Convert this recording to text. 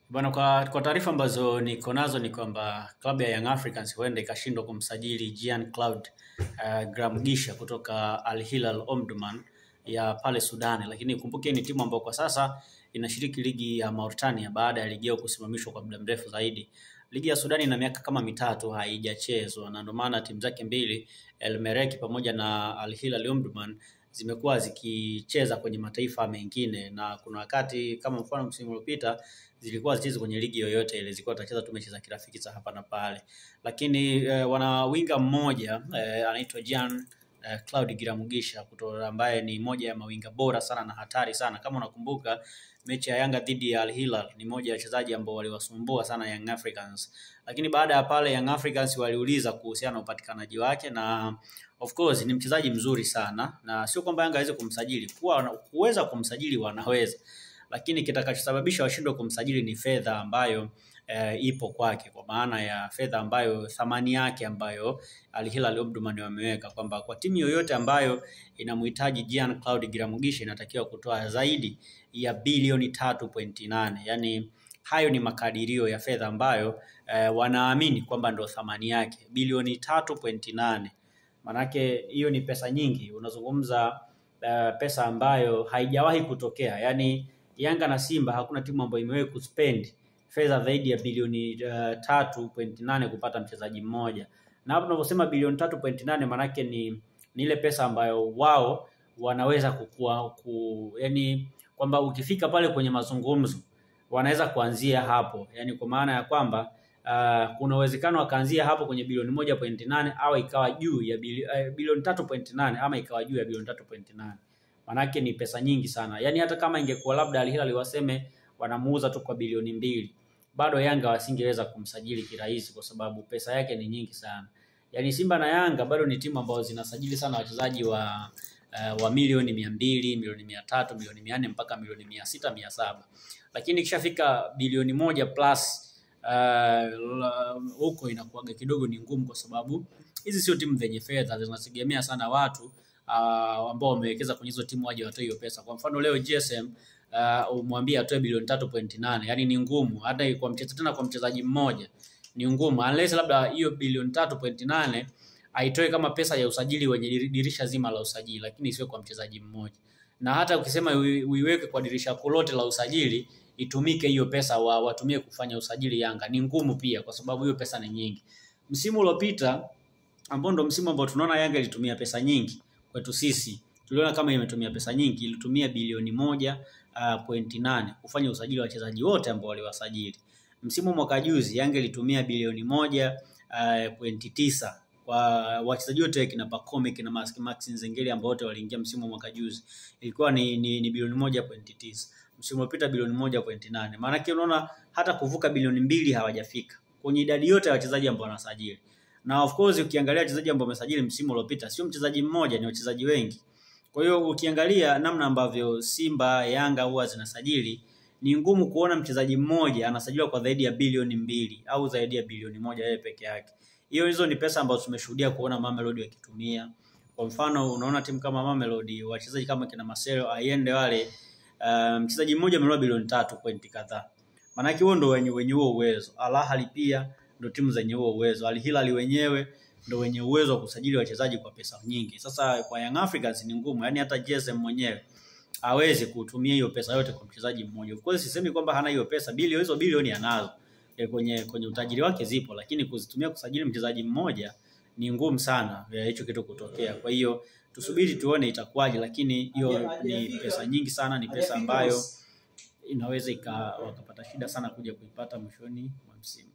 Bwana, kwa taarifa ambazo niko nazo ni kwamba klabu ya Young Africans huenda ikashindwa kumsajili Jean-Claude Gramugisha kutoka Al Hilal Omdurman ya pale Sudan, lakini kumbuke ni timu ambayo kwa sasa inashiriki ligi ya Mauritania baada ya ligi yao kusimamishwa kwa muda mrefu zaidi. Ligi ya Sudan ina miaka kama mitatu haijachezwa na ndio maana timu zake mbili El Merreikh pamoja na Al Hilal Omdurman zimekuwa zikicheza kwenye mataifa mengine, na kuna wakati kama mfano msimu uliopita zilikuwa zicheze kwenye ligi yoyote ile, zilikuwa zitacheza tu mechi za kirafiki za hapa na pale. Lakini wana winga mmoja anaitwa Jean-Claude Gramugisha kutoka, ambaye ni moja ya mawinga bora sana na hatari sana. Kama unakumbuka mechi ya Yanga dhidi ya Al Hilal, ni moja ya wachezaji ambao waliwasumbua sana Young Africans. Lakini baada ya pale Young Africans waliuliza kuhusiana na upatikanaji wake, na of course ni mchezaji mzuri sana, na sio kwamba Yanga hawezi kumsajili. Kuweza kumsajili wanaweza, lakini kitakachosababisha washindwe kumsajili ni fedha ambayo ipo kwake, kwa maana ya fedha ambayo thamani yake ambayo Al Hilal Omdurman wameweka kwamba kwa timu yoyote ambayo inamhitaji Jean-Claude Gramugisha inatakiwa kutoa zaidi ya bilioni 3.8. Yani hayo ni makadirio ya fedha ambayo wanaamini kwamba ndio thamani yake, bilioni 3.8. Manake hiyo ni pesa nyingi, unazungumza pesa ambayo haijawahi kutokea. Yani Yanga na Simba hakuna timu ambayo imewahi kuspend fedha zaidi ya bilioni 3.8 kupata mchezaji mmoja. Na hapo tunaposema bilioni 3.8 manake ni ile pesa ambayo wao wanaweza yani kwamba ukifika pale kwenye mazungumzo wanaweza kuanzia hapo. Yani kwa maana ya kwamba kuna uwezekano wakaanzia hapo kwenye bilioni 1.8 au ikawa juu ya bilioni 3.8 ama ikawa juu ya bilioni 3.8. Manake ni pesa nyingi sana. Yani hata kama ingekuwa labda Al Hilal waseme wanamuuza tu kwa bilioni 2, bado Yanga wasingeweza kumsajili kirahisi kwa sababu pesa yake ni nyingi sana. Yani Simba na Yanga bado ni timu ambazo zinasajili sana wachezaji wa milioni 200, milioni 300, milioni 400 mpaka milioni 600, 700. Lakini kishafika bilioni 1 plus huko inakuwaga kidogo ni ngumu, kwa sababu hizi sio timu zenye fedha, zinategemea sana watu ambao wamewekeza kwenye hizo timu waje watoe hiyo pesa. Kwa mfano leo GSM umwambie atoe bilioni 3.8, yani ni ngumu. Hata kwa mchezaji mmoja ni ngumu, unless labda hiyo bilioni 3.8 aitoe kama pesa ya usajili wenye dirisha zima la usajili, lakini sio kwa mchezaji mmoja. Na hata ukisema uiweke kwa dirisha lote la usajili itumike hiyo pesa watumie kufanya usajili Yanga, ni ngumu pia kwa sababu hiyo pesa ni nyingi. Msimu uliopita ambao ndo msimu ambao tunaona Yanga ilitumia pesa nyingi, kwetu sisi tuliona kama imetumia pesa nyingi, ilitumia bilioni 1.8 kufanya usajili wa wachezaji wote ambao waliwasajili. Msimu mwaka juzi Yanga ilitumia bilioni 1.9 kwa wachezaji wote, kina Pacome, kina Max Nzengeli ambao wote waliingia msimu mwaka juzi, ilikuwa ni bilioni 1.9. Msimu uliopita bilioni 1.8. Maana yake unaona hata kuvuka bilioni 2 hawajafika kwenye idadi yote ya wachezaji ambao wanasajili. Na of course ukiangalia wachezaji ambao wamesajili msimu uliopita sio mchezaji mmoja, ni wachezaji wengi. Kwa hiyo ukiangalia namna ambavyo Simba, Yanga huwa zinasajili, ni ngumu kuona mchezaji mmoja anasajiliwa kwa zaidi ya bilioni 2 au zaidi ya bilioni 1 yeye peke yake. Hizo ni pesa ambazo tumeshuhudia kuona Mamelodi wakitumia. Kwa mfano unaona timu kama Mamelodi, wachezaji kama kina Marcelo Ayende wale, mchezaji mmoja amenunua bilioni 3 point kadhaa. Maana yake wao ndio wenye huo uwezo. Al Ahly pia ndio timu zenye huo uwezo. Al Hilal wenyewe ndio wenye uwezo wa kusajili wachezaji kwa pesa nyingi. Sasa kwa Young Africans ni ngumu, yani hata GSM mwenyewe hawezi kutumia hiyo pesa yote kwa mchezaji mmoja. Of course sisemi kwamba hana hiyo pesa, hizo bilioni anazo. Kwenye utajiri wake zipo, lakini kuzitumia kusajili mchezaji mmoja ni ngumu sana hicho kitu kutokea. Kwa hiyo tusubiri tuone itakuwaje, lakini hiyo ni pesa nyingi sana, ni pesa ambayo inaweza wakapata shida sana kuja kuipata mwishoni mwa msimu.